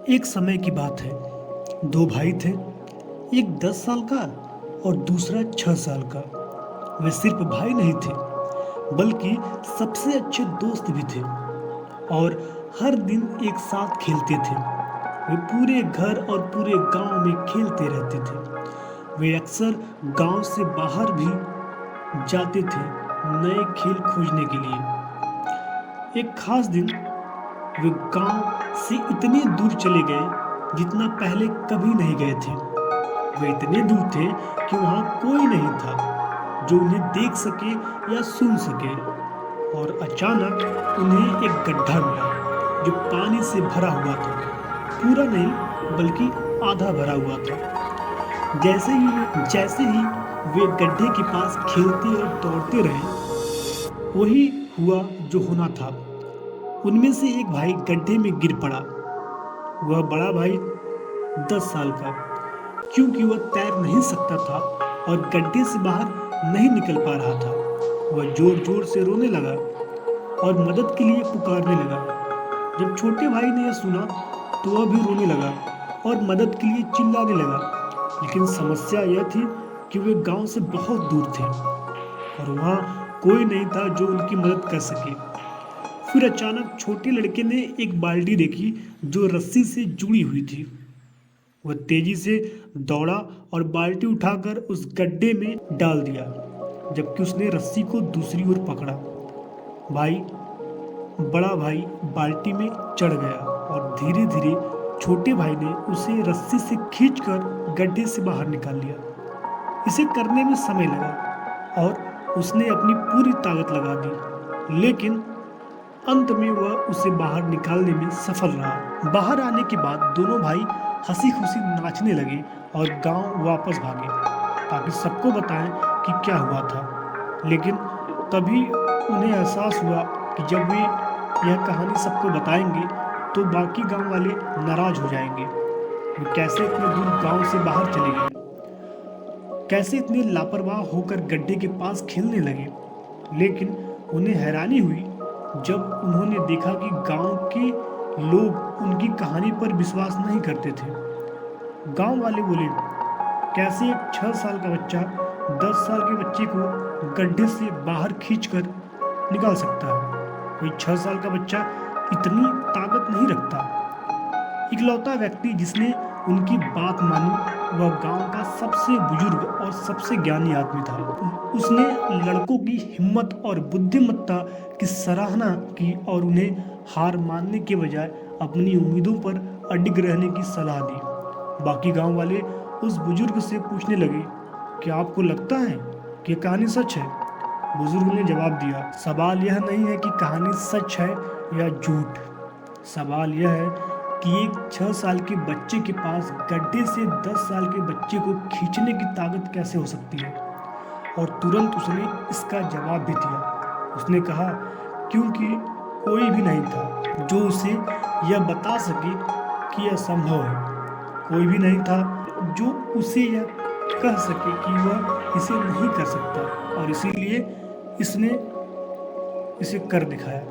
एक समय की बात है। दो भाई थे। एक 10 साल का और दूसरा 6 साल का। वे सिर्फ भाई नहीं थे, बल्कि सबसे अच्छे दोस्त भी थे और हर दिन एक साथ खेलते थे। वे पूरे घर और पूरे गांव में खेलते रहते थे। वे अक्सर गांव से बाहर भी जाते थे नए खेल खोजने के लिए। एक खास दिन वे गांव से इतने दूर चले गए जितना पहले कभी नहीं गए थे। वे इतने दूर थे कि वहां कोई नहीं था जो उन्हें देख सके या सुन सके। और अचानक उन्हें एक गड्ढा मिला जो पानी से भरा हुआ था। पूरा नहीं, बल्कि आधा भरा हुआ था। जैसे ही वे गड्ढे के पास खेलते और दौड़ते रहे, वही हुआ जो होना था। उनमें से एक भाई गड्ढे में गिर पड़ा। वह बड़ा भाई 10 साल का, क्योंकि वह तैर नहीं सकता था और गड्ढे से बाहर नहीं निकल पा रहा था। वह जोर जोर से रोने लगा और मदद के लिए पुकारने लगा। जब छोटे भाई ने यह सुना तो वह भी रोने लगा और मदद के लिए चिल्लाने लगा। लेकिन समस्या यह थी कि वे गांव से बहुत दूर थे और वहां कोई नहीं था जो उनकी मदद कर सके। फिर अचानक छोटे लड़के ने एक बाल्टी देखी जो रस्सी से जुड़ी हुई थी। वह तेजी से दौड़ा और बाल्टी उठाकर उस गड्ढे में डाल दिया, जबकि उसने रस्सी को दूसरी ओर पकड़ा। बड़ा भाई बाल्टी में चढ़ गया और धीरे धीरे छोटे भाई ने उसे रस्सी से खींचकर गड्ढे से बाहर निकाल लिया। इसे करने में समय लगा और उसने अपनी पूरी ताकत लगा दी, लेकिन अंत में वह उसे बाहर निकालने में सफल रहा। बाहर आने के बाद दोनों भाई हंसी खुशी नाचने लगे और गांव वापस भागे ताकि सबको बताएं कि क्या हुआ था। लेकिन तभी उन्हें एहसास हुआ कि जब वे यह कहानी सबको बताएंगे तो बाकी गांव वाले नाराज हो जाएंगे। वे कैसे इतने दूर गांव से बाहर चले गए, कैसे इतने लापरवाह होकर गड्ढे के पास खेलने लगे। लेकिन उन्हें हैरानी हुई जब उन्होंने देखा कि गांव के लोग उनकी कहानी पर विश्वास नहीं करते थे। गांव वाले बोले, कैसे एक 6 साल का बच्चा 10 साल के बच्चे को गड्ढे से बाहर खींचकर निकाल सकता है? कोई 6 साल का बच्चा इतनी ताकत नहीं रखता। इकलौता व्यक्ति जिसने उनकी बात मानी वह गांव का सबसे बुजुर्ग और सबसे ज्ञानी आदमी था। उसने लड़कों की हिम्मत और बुद्धिमत्ता की सराहना की और उन्हें हार मानने के बजाय अपनी उम्मीदों पर अडिग रहने की सलाह दी। बाकी गांव वाले उस बुजुर्ग से पूछने लगे, क्या आपको लगता है कि यह कहानी सच है? बुजुर्ग ने जवाब दिया, सवाल यह नहीं है कि कहानी सच है या झूठ। सवाल यह है कि एक 6 साल के बच्चे के पास गड्ढे से 10 साल के बच्चे को खींचने की ताकत कैसे हो सकती है? और तुरंत उसने इसका जवाब भी दिया। उसने कहा, क्योंकि कोई भी नहीं था जो उसे यह बता सके कि यह संभव है। कोई भी नहीं था जो उसे यह कह सके कि वह इसे नहीं कर सकता, और इसीलिए इसने इसे कर दिखाया।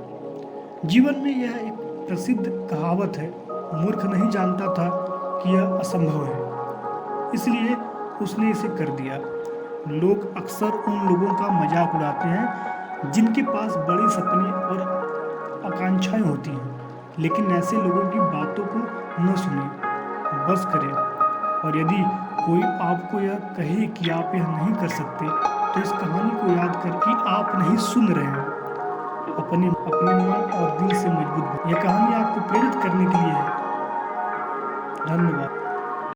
जीवन में यह एक प्रसिद्ध कहावत है, मूर्ख नहीं जानता था कि यह असंभव है, इसलिए उसने इसे कर दिया। लोग अक्सर उन लोगों का मजाक उड़ाते हैं जिनके पास बड़े सपने और आकांक्षाएं होती हैं, लेकिन ऐसे लोगों की बातों को न सुने, बस करें। और यदि कोई आपको यह कहे कि आप यह नहीं कर सकते, तो इस कहानी को याद कर कि आप नहीं सुन रहे हैं। अपने मन और दिल से मजबूत बनें। यह कहानी